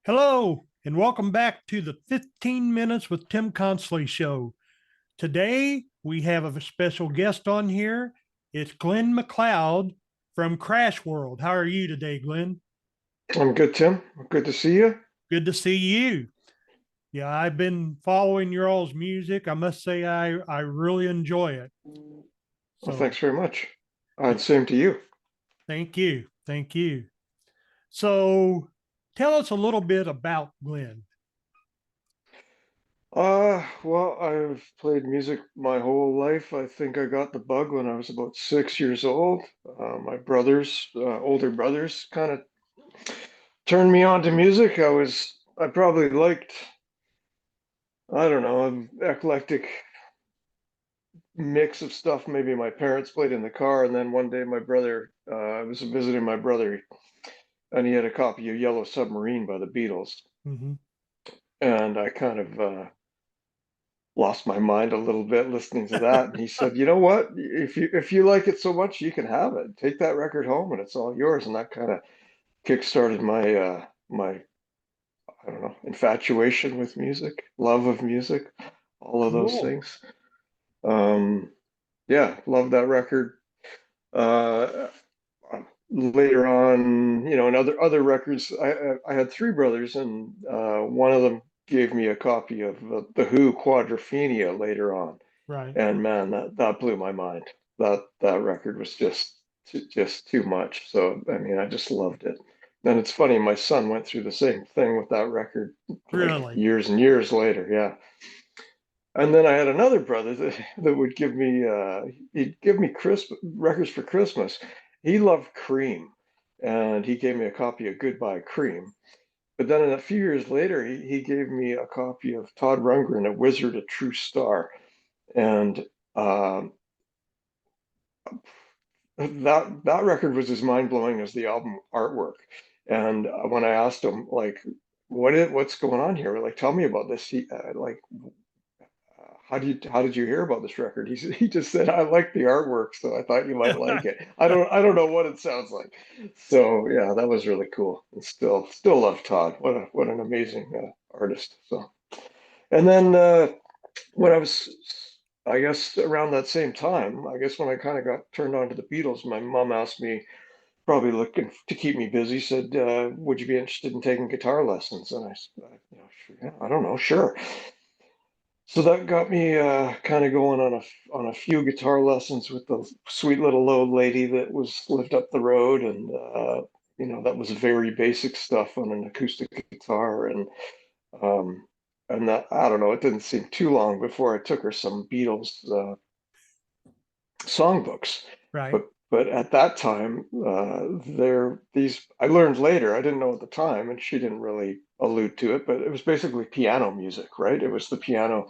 Hello, and welcome back to the 15 Minutes with Tim Consley show. Today, we have a special guest on here. It's Glen MacLeod from Crash World. How are you today, Glenn? I'm good, Tim. Good to see you. Good to see you. Yeah, I've been following your all's music. I must say, I really enjoy it. Well, So, thanks very much. yeah, Same to you. thank you. Thank you. So, tell us a little bit about Glenn. Well, I've played music my whole life. I think I got the bug when I was about 6 years old. My brothers, older brothers, kind of turned me on to music. I probably liked, I don't know, an eclectic mix of stuff. Maybe my parents played in the car, and then one day I was visiting my brother, and he had a copy of Yellow Submarine by the Beatles. Mm-hmm. And I kind of lost my mind a little bit listening to that. And he said, "You know what? If you like it so much, you can have it. Take that record home, and it's all yours." And that kind of kickstarted my I don't know, infatuation with music, love of music, all of those Cool. things. Um, yeah, love that record. Uh, Later on, in other records, I had three brothers, and one of them gave me a copy of the Who Quadrophenia later on. Right. And man, that blew my mind. That record was just too much. So I mean, I just loved it. And it's funny, my son went through the same thing with that record like Really? years and years later. Yeah. And then I had another brother that would he'd give me Christmas records for Christmas. He loved Cream, and he gave me a copy of Goodbye Cream. But then a few years later, he gave me a copy of Todd Rundgren, A Wizard, a True Star. And um, that record was as mind blowing as the album artwork. And when I asked him like, what's going on here? Like, tell me about this. How did you hear about this record? He just said, I like the artwork, so I thought you might like it. I don't know what it sounds like. So yeah, that was really cool. And still love Todd. What an amazing artist. So and then when I was, I guess around that same time, I guess when I kind of got turned on to the Beatles, my mom asked me, probably looking to keep me busy, said, "Would you be interested in taking guitar lessons?" And I said, sure, yeah, I don't know, sure. So that got me kind of going on a few guitar lessons with the sweet little old lady that lived up the road, and that was very basic stuff on an acoustic guitar, um, and that I don't know, it didn't seem too long before I took her some Beatles songbooks. Right. But at that time, there these I learned later. I didn't know at the time, and she didn't really allude to it. But it was basically piano music, right? It was the piano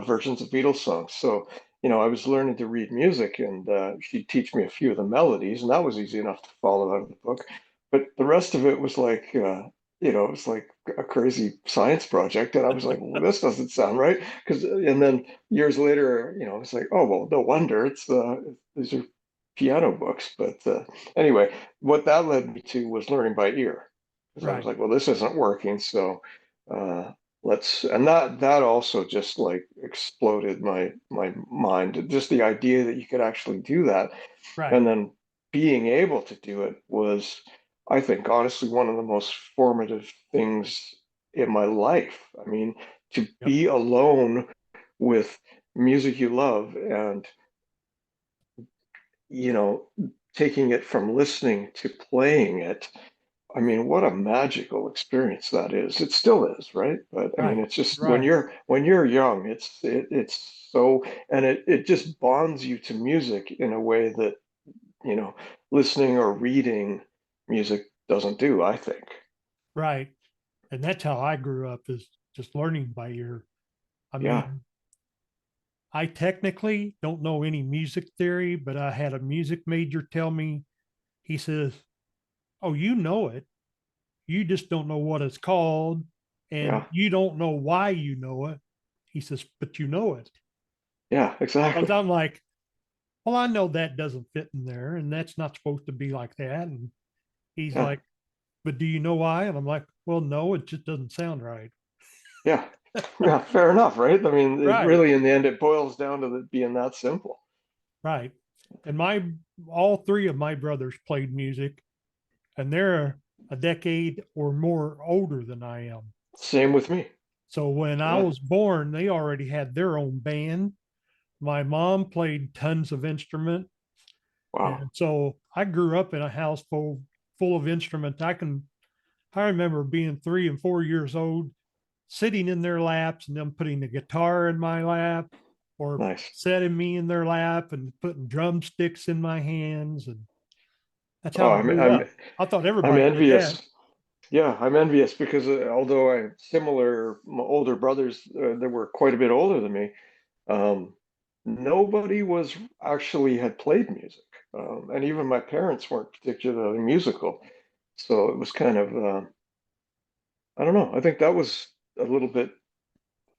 versions of Beatles songs. So I was learning to read music, and she'd teach me a few of the melodies, and that was easy enough to follow out of the book. But the rest of it was like. It was like a crazy science project, and I was like, "Well, this doesn't sound right." And then years later, it's like, "Oh well, no wonder these are piano books." But anyway, what that led me to was learning by ear, because I was Right. like, well, this isn't working. So uh, and that also just like exploded my mind. Just the idea that you could actually do that, Right. and then being able to do it was, I think, honestly, one of the most formative things in my life. I mean, to Yep. be alone with music you love and you know, taking it from listening to playing it, I mean, what a magical experience that is. It still is, right? But I mean, Right. it's just Right. when you're young, it's so and it just bonds you to music in a way that, you know, listening or reading music doesn't do, I think. Right. And that's how I grew up is just learning by ear. I Yeah. mean, I technically don't know any music theory, but I had a music major tell me, he says, "Oh, you know it. You just don't know what it's called and Yeah. you don't know why you know it." He says, "But you know it." Yeah, Because exactly. I'm like, well, I know that doesn't fit in there and that's not supposed to be like that. And he's Yeah. like, "But do you know why?" And I'm like, Well, no, it just doesn't sound right. Yeah. Yeah, fair enough, right? I mean, it Right, really, in the end, it boils down to it being that simple. right. And all three of my brothers played music, and they're a decade or more older than I am. Same with me. So when I Yeah. was born, they already had their own band. My mom played tons of instrument. Wow. And so I grew up in a house full of instruments. I remember being 3 and 4 years old, sitting in their laps and them putting the guitar in my lap or Nice. setting me in their lap and putting drumsticks in my hands. And that's how Oh, I grew up. I thought I'm everybody did that. envious. Yeah, I'm envious because although I have similar older brothers that were quite a bit older than me, um, nobody was actually had played music, and even my parents weren't particularly musical. So it was kind of I don't know. I think that was a little bit.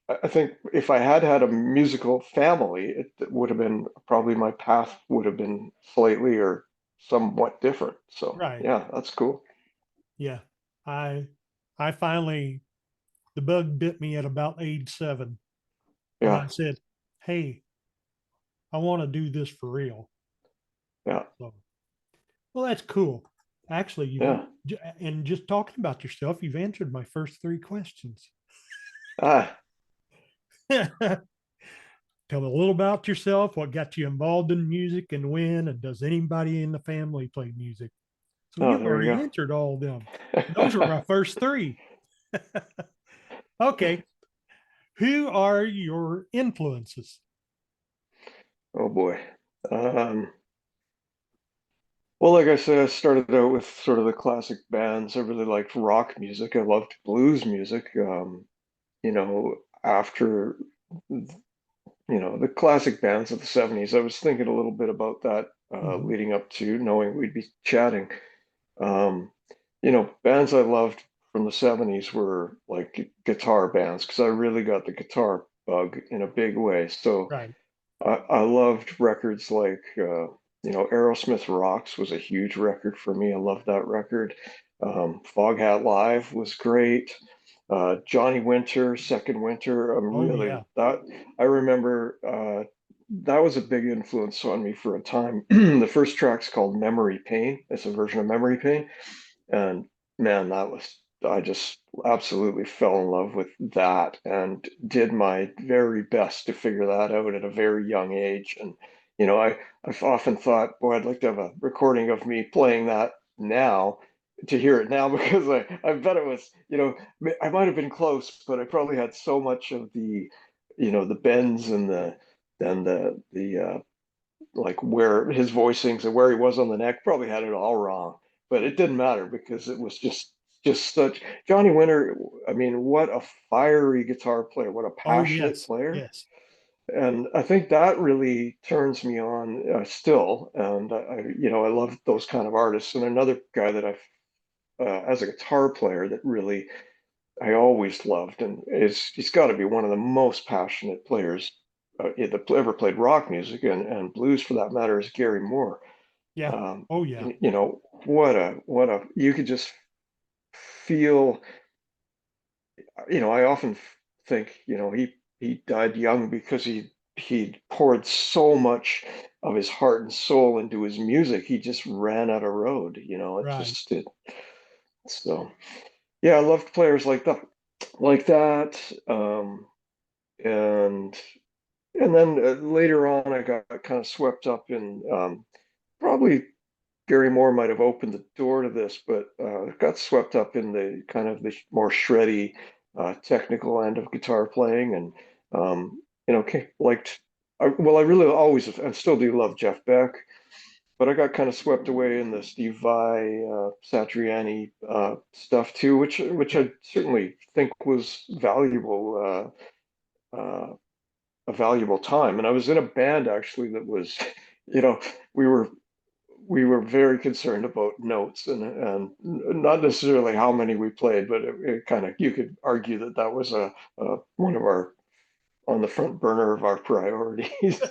I think if I had had a musical family, it would have been probably my path would have been slightly or somewhat different. So Right. yeah, that's cool. Yeah. I I finally the bug bit me at about age 7. And Yeah, I said, "Hey, I want to do this for real." yeah, So, well, that's cool. Actually, yeah. and just talking about yourself, you've answered my first 3 questions. Ah, Tell me a little about yourself, what got you involved in music and when, and does anybody in the family play music? So oh, you've there already you answered all of them. Those were go. my first 3. Okay. Who are your influences? Oh boy. Um, well, like I said, I started out with sort of the classic bands. I really liked rock music. I loved blues music. You know, after the classic bands of the 70s, I was thinking a little bit about that Mhm. leading up to knowing we'd be chatting. Um, bands I loved from the 70s were like guitar bands because I really got the guitar bug in a big way. So Right. I loved records like, Aerosmith Rocks was a huge record for me. I loved that record. Foghat Live was great. Johnny Winter, Second Winter, I'm Oh, really yeah. that I remember that was a big influence on me for a time. The first track's called Memory Pain. It's a version of Memory Pain. And man, I just absolutely fell in love with that and did my very best to figure that out at a very young age. And, I've often thought, boy, I'd like to have a recording of me playing that now to hear it now because I bet it was, I might have been close, but I probably had so much of the bends and the like where his voicings and where he was on the neck, probably had it all wrong. But it didn't matter because it was just such Johnny Winter. I mean, what a fiery guitar player, what a Oh, passionate yes. player. Yes. And I think that really turns me on still. And I love those kind of artists. And another guy that as a guitar player, that really I always loved, and he's got to be one of the most passionate players that ever played rock music and blues for that matter is Gary Moore. Yeah. Oh, yeah. What a you could just feel. I often think he died young because he poured so much of his heart and soul into his music. He just ran out of road. It Right. just did. So yeah, I loved players like that. And and then later on, I got kind of swept up in probably Gary Moore might have opened the door to this, but got swept up in the kind of the more shreddy, technical end of guitar playing, and liked. I really always and still do love Jeff Beck, but I got kind of swept away in the Steve Vai, Satriani stuff too, which Yeah. I certainly think was a valuable time. And I was in a band actually that was, you know, we were we were very concerned about notes and not necessarily how many we played, but it kind of you could argue that that was a one of our on the front burner of our priorities.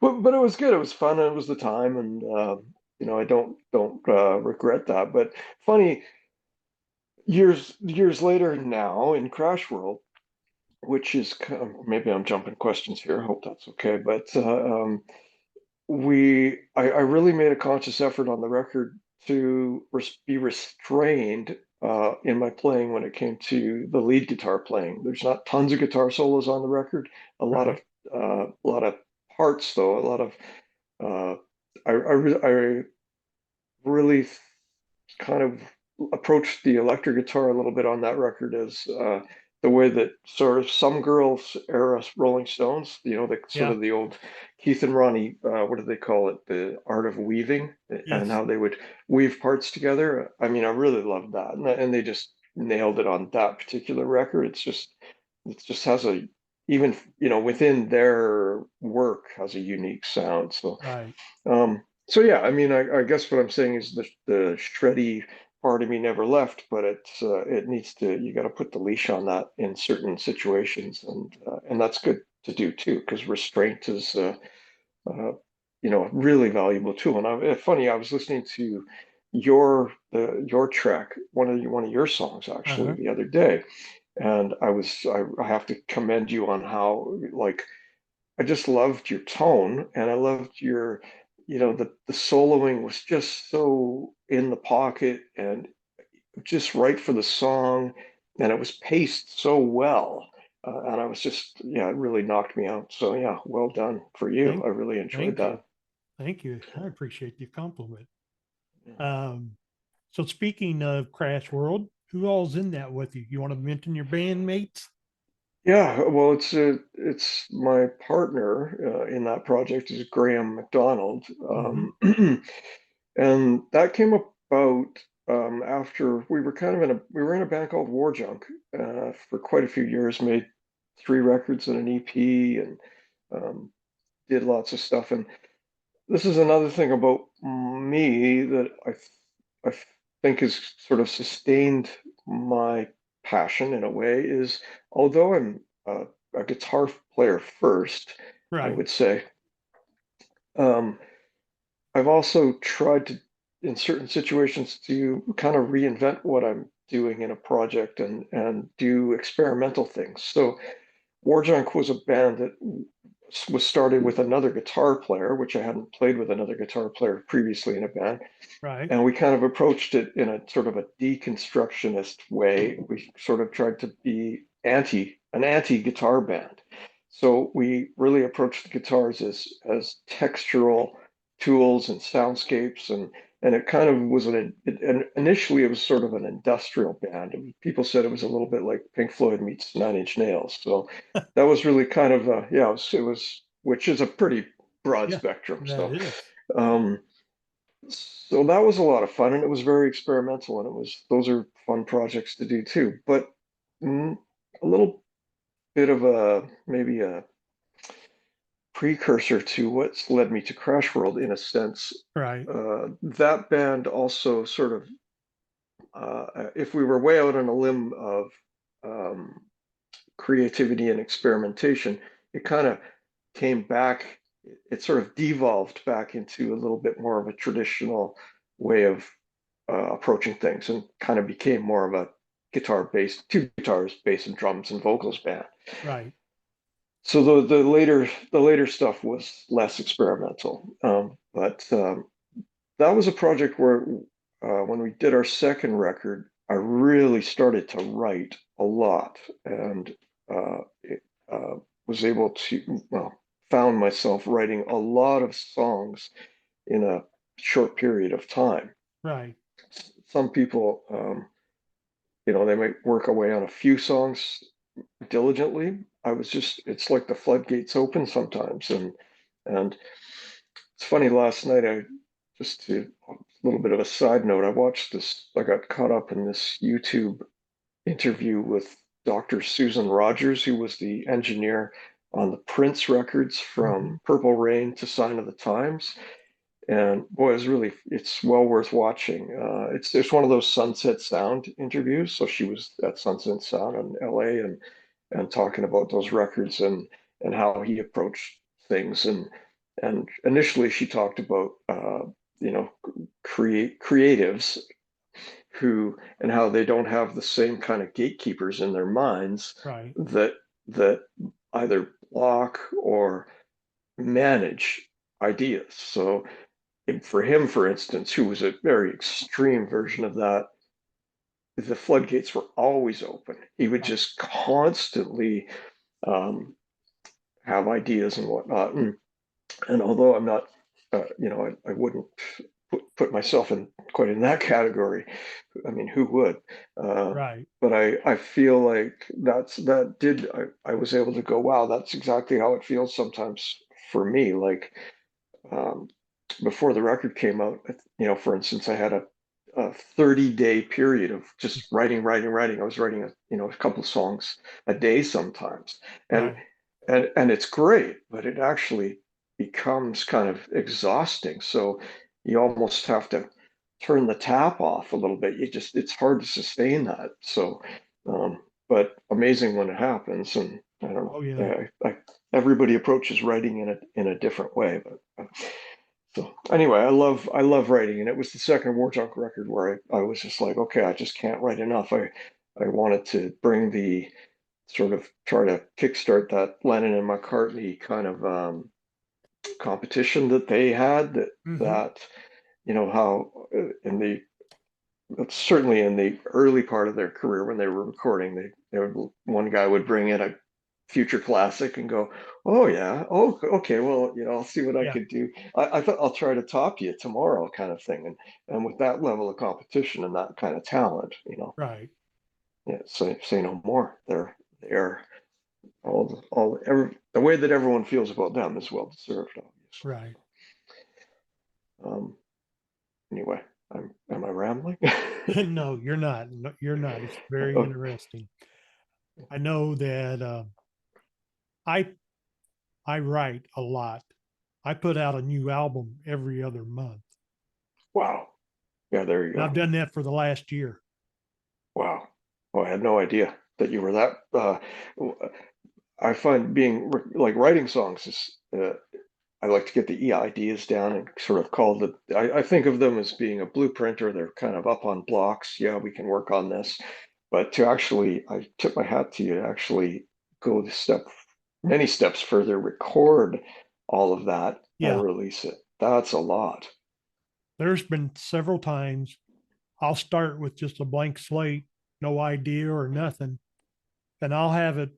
But it was good. It was fun. And it was the time, and I don't regret that. But funny. years later now in Crash World, which is maybe I'm jumping questions here. I hope that's okay. But I really made a conscious effort on the record to be restrained in my playing when it came to the lead guitar playing. There's not tons of guitar solos on the record, Right. a lot of parts though, a lot of uh, I really kind of approached the electric guitar a little bit on that record as the way that sort of some girls era Rolling Stones, the sort Yeah. of the old Keith and Ronnie, what do they call it? The art of weaving and Yes. how they would weave parts together. I mean, I really loved that, and they just nailed it on that particular record. It just has a even within their work has a unique sound. Right. So yeah, I mean, I guess what I'm saying is the shreddy part of me never left, but it needs to you got to put the leash on that in certain situations, and that's good to do too, because restraint is uh, a really valuable tool. And funny, I was listening to your track, one of your songs actually Uh-huh. the other day, and I have to commend you on how like I just loved your tone and I loved the soloing was just so in the pocket and just right for the song. And it was paced so well. And I was just, yeah, it really knocked me out. So, yeah, well done for you. Thank I really enjoyed thank you. that. Thank you. I appreciate the compliment. Yeah. Um, so speaking of Crash World, who all's in that with you? You want to mention your bandmates? Yeah, well, it's my partner in that project is Graham McDonald, Mm-hmm. and that came about after we were in a band called War Junk for quite a few years, made three records and an EP, and um, did lots of stuff. And this is another thing about me that I think has sort of sustained my passion in a way is although I'm a guitar player first, I Right. would say, um, I've also tried to, in certain situations, to kind of reinvent what I'm doing in a project and do experimental things. So Warjunk was a band that was started with another guitar player, which I hadn't played with another guitar player previously in a band. Right. And we kind of approached it in a sort of a deconstructionist way. We sort of tried to be an anti-guitar band. So we really approached the guitars as textural tools and soundscapes and it kind of was and initially it was sort of an industrial band. People said it was a little bit like Pink Floyd meets Nine Inch Nails. So that was really kind of yeah, it was which is a pretty broad Yeah, spectrum. that So is. um so that was a lot of fun and it was very experimental and those are fun projects to do too. But mm, a little bit of a maybe a precursor to what's led me to Crash World in a sense. Right. That band also sort of, if we were way out on a limb of um, creativity and experimentation, it kind of came back, it sort of devolved back into a little bit more of a traditional way of approaching things and kind of became more of a guitar based, two guitars, bass and drums and vocals band. Right. So the later stuff was less experimental, but that was a project where when we did our second record, I really started to write a lot and it, was able to well found myself writing a lot of songs in a short period of time. Right. Some people, they might work away on a few songs diligently. It's like the floodgates open sometimes. And it's funny, last night, a little bit of a side note, I got caught up in this YouTube interview with Dr. Susan Rogers, who was the engineer on the Prince records Mm-hmm. from Purple Rain to Sign of the Times. And boy, it's well worth watching. It's one of those Sunset Sound interviews. So she was at Sunset Sound in LA and talking about those records and how he approached things. And initially she talked about, you know, creatives who and how they don't have the same kind of gatekeepers in their minds Right. that that either block or manage ideas. So for him, for instance, who was a very extreme version of that, the floodgates were always open. He would Right. just constantly um, have ideas and whatnot. And although I'm not, I wouldn't put myself in quite in that category. I mean, who would? Uh, Right. but I feel like I was able to go, wow, that's exactly how it feels sometimes for me. Like um, before the record came out, for instance, I had a 30-day period of just writing, writing, writing. I was writing a couple of songs a day sometimes. And Right. and it's great, but it actually becomes kind of exhausting. So you almost have to turn the tap off a little bit. It's hard to sustain that. So but amazing when it happens. And I don't know. Oh yeah. Everybody approaches writing in a different way, but so anyway, I love writing, and it was the second War Junk record where I was just like, okay, I just can't write enough. I wanted to bring the sort of try to kickstart that Lennon and McCartney kind of competition that they had Hmm. that how in the certainly in the early part of their career when they were recording, one guy would bring in a future classic and go, oh yeah, oh okay, well I'll see what I Yeah. could do. I thought I'll try to top you tomorrow, kind of thing. And with that level of competition and that kind of talent, Right. yeah, say no more. They're the way that everyone feels about them is well deserved, obviously. Right. Um, anyway, am I rambling? No, you're not. No, you're not. It's very Oh, interesting. I know that I I write a lot. I put out a new album every other month, wow. Yeah, there you and I've go. done that for the last year. Wow. Oh, I had no idea that you were that. I find being like writing songs is, I like to get the ideas down and sort of call I think of them as being a blueprint or they're kind of up on blocks. Yeah, we can work on this. But to actually, I tip my hat to you to actually go many steps further, record all of that and Yeah, release it. That's a lot. there's been several times I'll start with just a blank slate, no idea or nothing, and I'll have it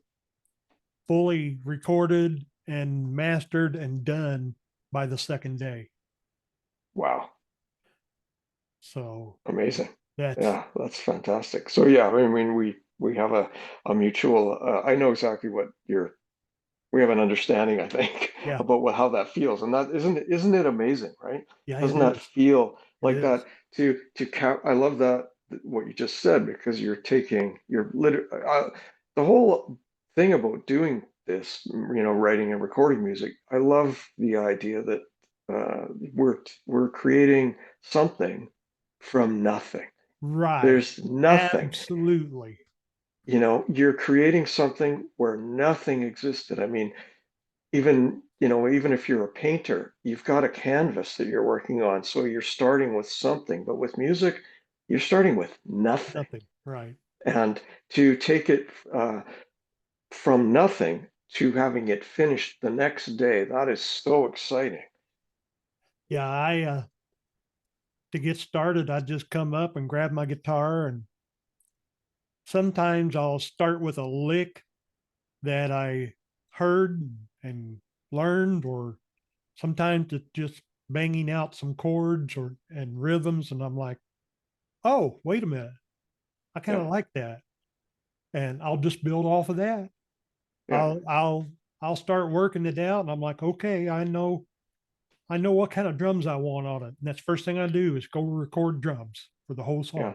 fully recorded and mastered and done by the second day. Wow. So Amazing. that's Yeah, that's fantastic. So yeah, I mean, we have a mutual. I know exactly what you're. We have an understanding, I think, yeah, about how that feels, and that isn't it amazing, right? yeah, it Doesn't that is. feel It like is. that? I love that what you just said because the whole thing about doing this, writing and recording music. I love the idea that we're creating something from nothing. Right. There's nothing. Absolutely. You're creating something where nothing existed. I mean, even if you're a painter, you've got a canvas that you're working on. So you're starting with something, but with music, you're starting with nothing. Nothing. Right. And to take it from nothing to having it finished the next day, that is so exciting. Yeah, I to get started, I just come up and grab my guitar, and sometimes I'll start with a lick that I heard and learned, or sometimes it's just banging out some chords or and rhythms, and I'm like, oh, wait a minute, I kind Yeah, of like that, and I'll just build off of that. yeah, I'll start working it out, and I'm like, okay, I know what kind of drums I want on it, and that's the first thing I do is go record drums for the whole yeah. song,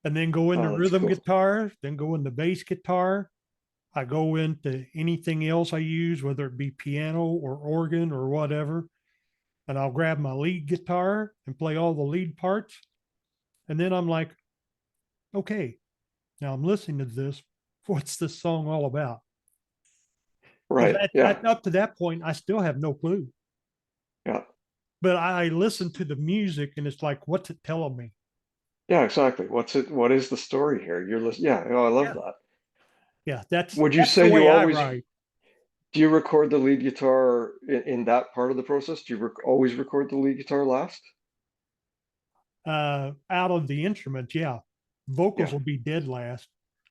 and then go into Oh, that's rhythm cool. guitar, then go into bass guitar. I go into anything else I use, whether it be piano or organ or whatever, and I'll grab my lead guitar and play all the lead parts. And then I'm like, okay, now I'm listening to this. What's this song all about? Because Right. Yeah, up to that point, I still have no clue. yeah, But I listen to the music and it's like, what's it telling me? Yeah, exactly. What's it? What is the story here? You're listening. Yeah, oh, I love Yeah. that. Yeah. That's, Would you that's the say you way I always write. do you record the lead guitar in that part of the process? Do you always record the lead guitar last? Out of the instruments. Yeah. Vocals Yeah, will be dead last.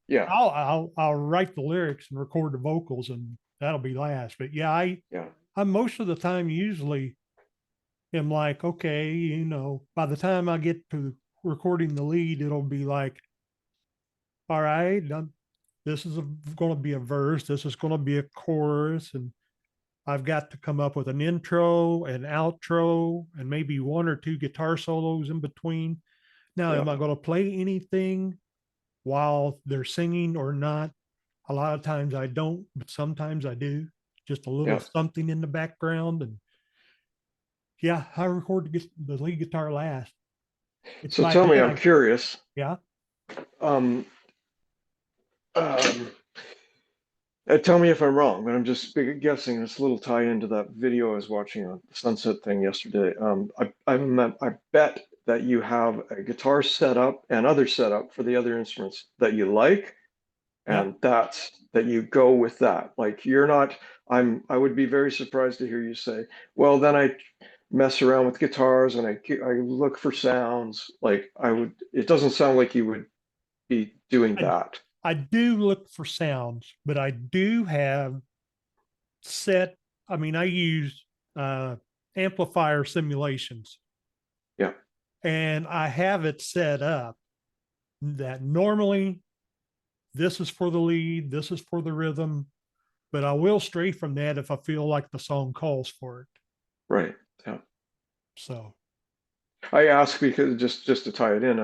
yeah, I'll write the lyrics and record the vocals, and that'll be last. But yeah, yeah, I most of the time usually am like, okay, by the time I get to recording the lead, it'll be like, all right, this is going to be a verse, this is going to be a chorus, and I've got to come up with an intro, an outro, and maybe one or two guitar solos in between. Now, yeah, am I going to play anything while they're singing or not? A lot of times I don't, but sometimes I do. Just a little yeah. something in the background. And yeah, I record the lead guitar last. It's So by tell me, then I'm curious. yeah, Um, um, Tell me if I'm wrong, but I'm just guessing. This little tie into that video I was watching on the sunset thing yesterday. I bet that you have a guitar setup and other setup for the other instruments that you like, yep. and that you go with that. Like you're not. I would be very surprised to hear you say, "Well, then I mess around with guitars and I look for sounds." Like I would. It doesn't sound like you would be doing I, that. I do look for sounds, but I do have set, I mean, I use uh, amplifier simulations Yeah, and I have it set up that normally this is for the lead, this is for the rhythm, but I will stray from that if I feel like the song calls for it. right. Yeah. So, I ask because just to tie it in,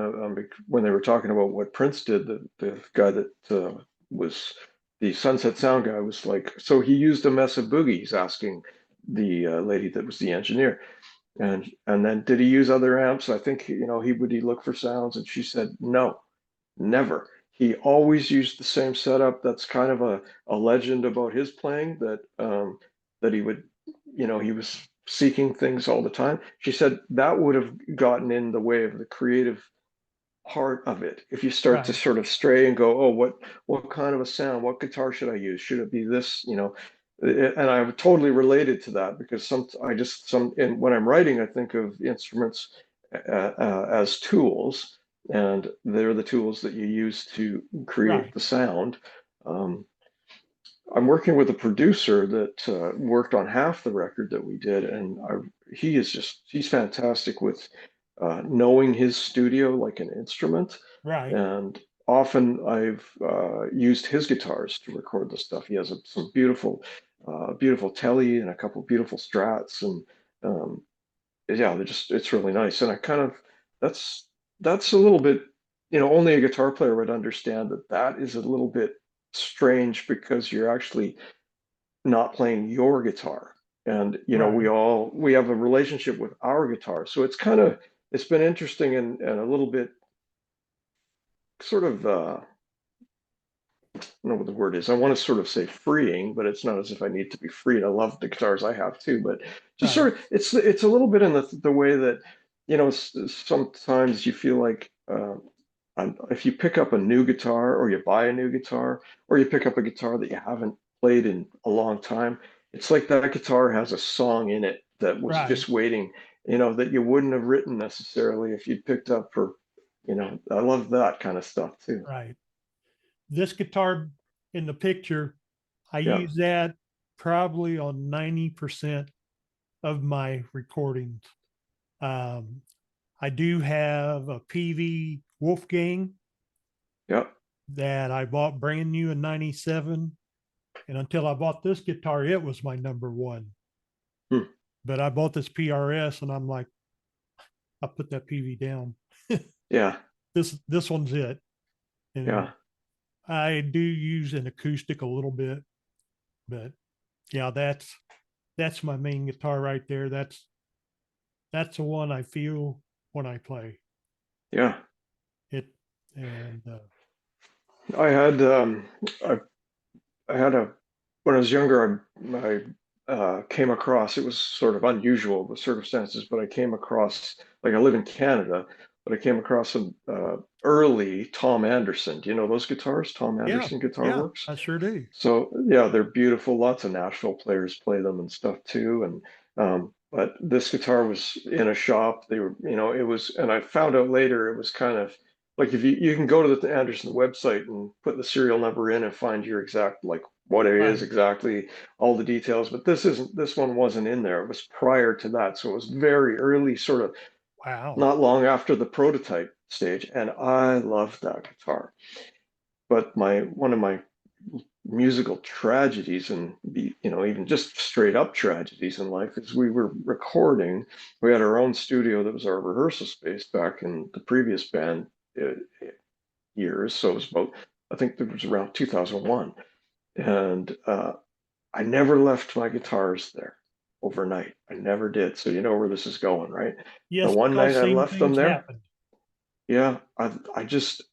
when they were talking about what Prince did, the guy that was the Sunset Sound guy was like, so he used a mess of boogies, asking the lady that was the engineer, and then did he use other amps? I think he look for sounds, and she said no, never. He always used the same setup. That's kind of a legend about his playing that he would, he was seeking things all the time. She said that would have gotten in the way of the creative part of it. If you start to right, sort of stray and go, oh, what kind of a sound? What guitar should I use? Should it be this? And I'm totally related to that because and when I'm writing, I think of instruments as tools, and they're the tools that you use to create right, the sound. Um, I'm working with a producer that worked on half the record that we did, and he's fantastic with knowing his studio like an instrument. right, And often I've used his guitars to record the stuff. He has some beautiful telly and a couple beautiful strats, and um, yeah, it's really nice. And I kind of that's that's a little bit, only a guitar player would understand that is a little bit strange because you're actually not playing your guitar. And right. we have a relationship with our guitar. So it's been interesting and a little bit sort of I don't know what the word is. I want to sort of say freeing, but it's not as if I need to be freed. I love the guitars I have too, but just Right. sort of it's a little bit in the way that sometimes you feel like if you pick up a new guitar or you buy a new guitar or you pick up a guitar that you haven't played in a long time, it's like that guitar has a song in it that was Right. just waiting, that you wouldn't have written necessarily if you'd picked up for, I love that kind of stuff too. Right. This guitar in the picture, I Yeah. use that probably on 90% of my recordings. Um, I do have a PV Wolfgang Yeah. that I bought brand new in 97. And until I bought this guitar, it was my number one. Hmm. But I bought this PRS and I'm like, I put that PV down. Yeah. This one's it. And Yeah. I do use an acoustic a little bit, but yeah, that's my main guitar right there. That's the one I feel when I play Yeah. it. And I had I, I had a when I was younger I came across, it was sort of unusual the circumstances, but I came across, like, I live in Canada, but I came across some early Tom Anderson. Do you know those guitars? Tom Yeah. Anderson Guitar Yeah. Works. I sure do. So yeah, they're beautiful. Lots of Nashville players play them and stuff too. And but this guitar was in a shop. They were, it was, and I found out later it was kind of like if you can go to the Anderson website and put the serial number in and find your exact like what it is Right. exactly, all the details. But this one wasn't in there. It was prior to that, so it was very early, sort of Wow. not long after the prototype stage. And I loved that guitar. But my one of my musical tragedies and even just straight up tragedies in life is we were recording. We had our own studio that was our rehearsal space back in the previous band uh, years. So it was about, I think it was around 2001. And I never left my guitars there overnight. I never did. So you know where this is going, right? The Yes, one night because I same left them things there, happen. yeah, I just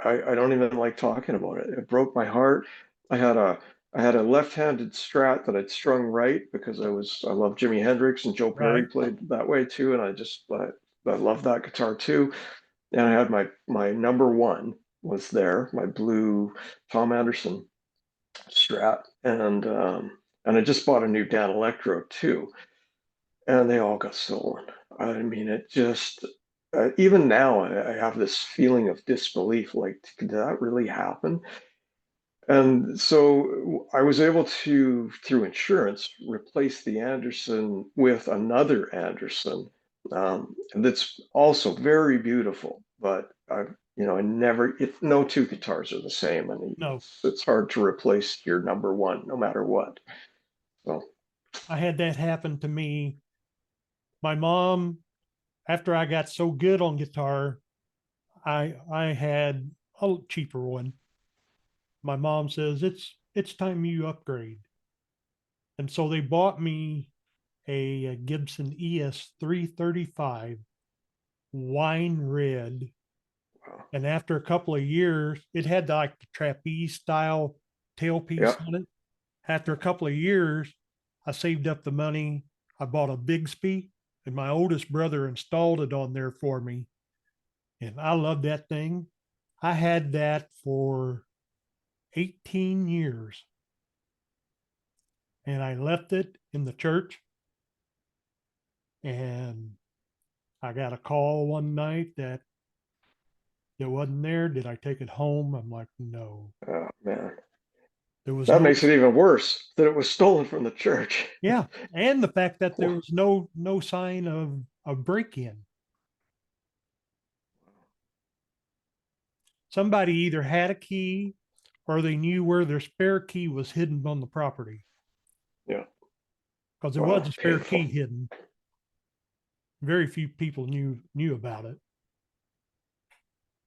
I don't even like talking about it. It broke my heart. I had a I had a left-handed Strat that I'd strung right because I love Jimi Hendrix and Joe Perry Right. played that way too, and I love that guitar too. And I had my number one was there, my blue Tom Anderson Strat, and I just bought a new Dan Electro too, and they all got stolen. I mean, it just even now I have this feeling of disbelief. Like, did that really happen? And so I was able to, through insurance, replace the Anderson with another Anderson. That's also very beautiful, but I never, no two guitars are the same, and No, it's hard to replace your number one, no matter what. So, I had that happen to me. My mom, after I got so good on guitar, I had a cheaper one. My mom says it's time you upgrade. And so they bought me a Gibson ES 335 wine red. wow. And after a couple of years, it had like the trapeze style tailpiece Yeah, on it. After a couple of years, I saved up the money. I bought a Bigsby, and my oldest brother installed it on there for me. And I love that thing. I had that for 18 years, and I left it in the church. And I got a call one night that it wasn't there. Did I take it home? I'm like, no. oh man. There was That no, makes it even worse that it was stolen from the church. yeah. And the fact that there was no sign of break-in. Somebody either had a key or they knew where their spare key was hidden on the property, Yeah. because there was Wow, a spare painful. key hidden. Very few people knew about it.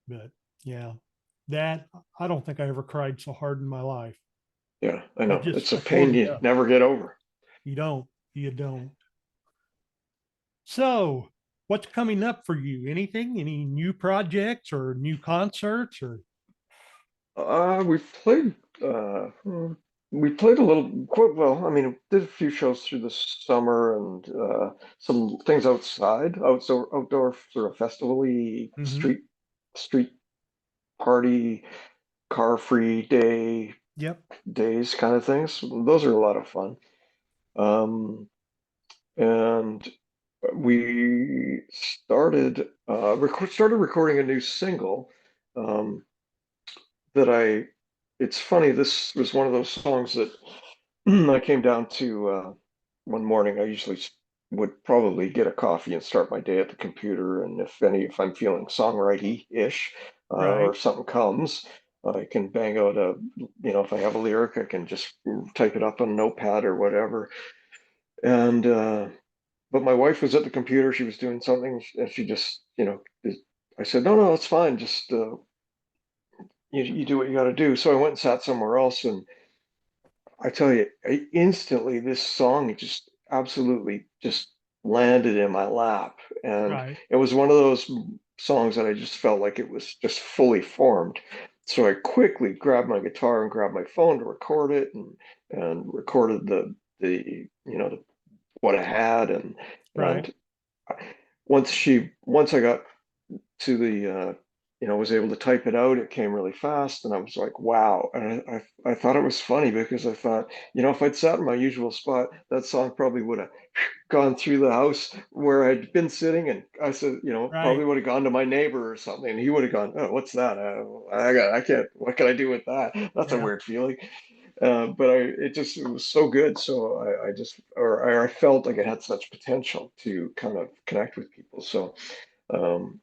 But yeah, that I don't think I ever cried so hard in my life. Yeah, I It know. just It's a I tore pain me you up. never get over. You don't. You don't. So, what's coming up for you? Anything? Any new projects or new concerts or We played we played a little quite well. I mean, did a few shows through the summer and some things outside, outdoor sort of festival-y mm-hmm. street party, car-free Yep. days kind of things. Those are a lot of fun. Um, and we started recording a new single um, that I. It's funny. This was one of those songs that I came down to one morning. I usually would probably get a coffee and start my day at the computer. And if I'm feeling songwriting-ish or Right. something comes, I can bang out if I have a lyric, I can just type it up on a notepad or whatever. And but my wife was at the computer. She was doing something, and she just, I said, no, no, it's fine. Just you do what you got to do. So I went and sat somewhere else, and I tell you, instantly this song just absolutely just landed in my lap, and Right. it was one of those songs that I just felt like it was just fully formed. So I quickly grabbed my guitar and grabbed my phone to record it, and recorded the what I had, Right. and once I got to the, was able to type it out. It came really fast, and I was like, wow. And I thought it was funny because I thought, if I'd sat in my usual spot, that song probably would have gone through the house where I'd been sitting, and I said, probably Right. would have gone to my neighbor or something, and he would have gone, oh, what's that? I can't, what can I do with that? That's a Yeah. weird feeling. But it was so good. So I just, or I felt like it had such potential to kind of connect with people. So, um,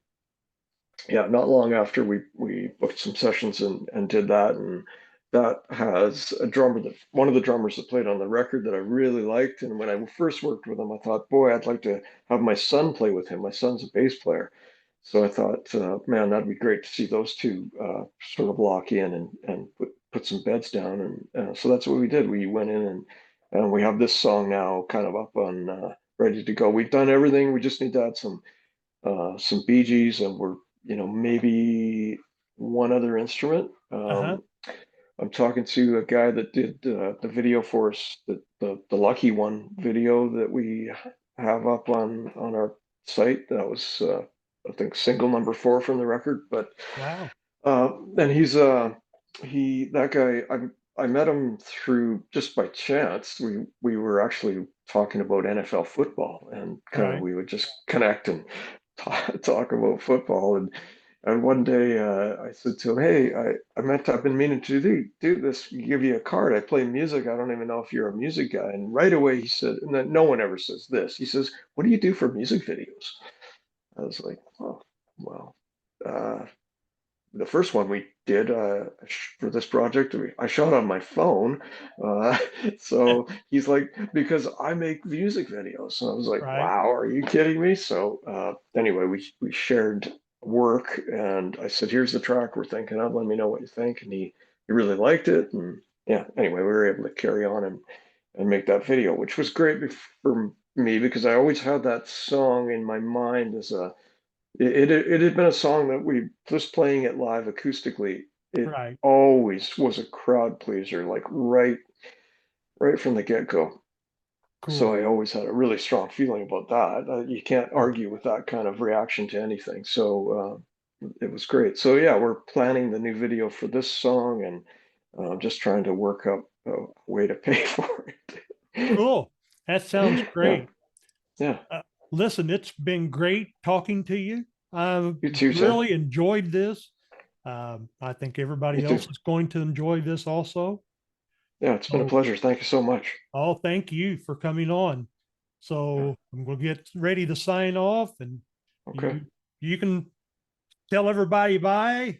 yeah, not long after we booked some sessions and did that, and that has a drummer that one of the drummers that played on the record that I really liked. And when I first worked with him, I thought, boy, I'd like to have my son play with him. My son's a bass player, so I thought, man, that'd be great to see those two sort of lock in and put some beds down. And so that's what we did. We went in and we have this song now kind of up on ready to go. We've done everything. We just need to add some Bee Gees, and we're, maybe one other instrument. Uh-huh. I'm talking to a guy that did the video for us, the Lucky One video that we have up on our site. That was, I think, single number 4 from the record. But Wow. and that guy, I met him through just by chance. We were actually talking about NFL football, and kind of Right. we would just connect and talk about football. And one day I said to him, "Hey, I've been meaning to do this. Give you a card. I play music. I don't even know if you're a music guy." And right away he said, and then no one ever says this. He says, "What do you do for music videos?" I was like, "Oh, well." Uh, the first one we did for this project, I shot on my phone. Uh, so he's like, because I make music videos. So I was like, Right. wow, are you kidding me? So anyway, we shared work, and I said, here's the track we're thinking of. Let me know what you think. And he really liked it. And yeah, anyway, we were able to carry on and make that video, which was great for me because I always had that song in my mind as it had been a song that we just playing it live acoustically. It Right. always was a crowd pleaser, like right from the get-go. So Cool. I always had a really strong feeling about that. You can't Good. argue with that kind of reaction to anything. So it was great. So yeah, we're planning the new video for this song, and just trying to work up a way to pay for it. Cool. That sounds Yeah, great. yeah. Uh, Listen, it's been great talking to you. I've You too, Tim. really enjoyed this. I think Me everybody too. else is going to enjoy this also. Yeah, it's been a So, pleasure. Thank you so much. thank you for coming on. Yeah. So I'm going to get ready to sign off, and Okay. you can tell everybody bye.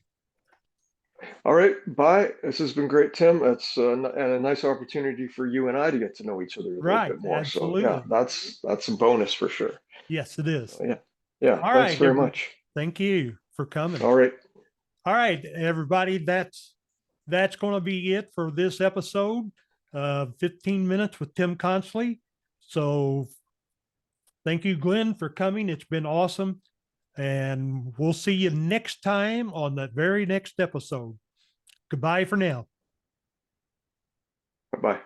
All right, bye. This has been great, Tim. It's and a nice opportunity for you and I to get to know each other a little Right. bit more. So yeah, Absolutely. that's a bonus for sure. Yes, it is. So, yeah, yeah. All Thanks right. very much. Thank you for coming. All right, All right, everybody. That's going to be it for this episode. 15 minutes with Tim Consley. So thank you, Glenn, for coming. It's been awesome. And we'll see you next time on the very next episode. Goodbye for now. bye.